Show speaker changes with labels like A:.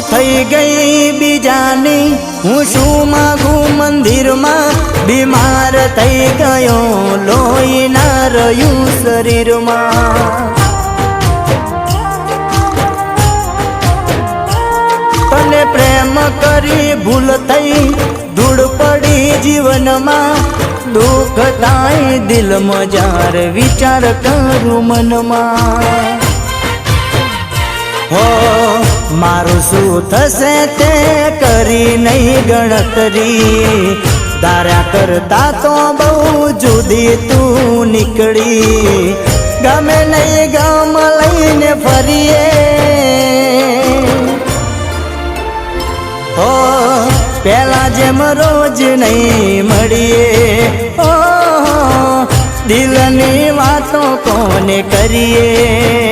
A: થઈ ગઈ બીજાની હું શું માગું મંદિરમાં બીમાર થઈ ગયો લોહી ના રહ્યું શરીરમાં તને પ્રેમ કરી ભૂલ થઈ ધૂળ પડી જીવનમાં દુઃખ થાય દિલમાં જ્યારે વિચાર કરું મનમાં હો મારું શું થશે તે કરી નહીં ગણતરી તારા કરતા તો બહુ જુદી તું નીકળી ગમે નહીં ગમ લઈને ફરીએ હો પેલા જેમ રોજ નહીં મળીએ ઓ દિલની વાતો કોને કરીએ।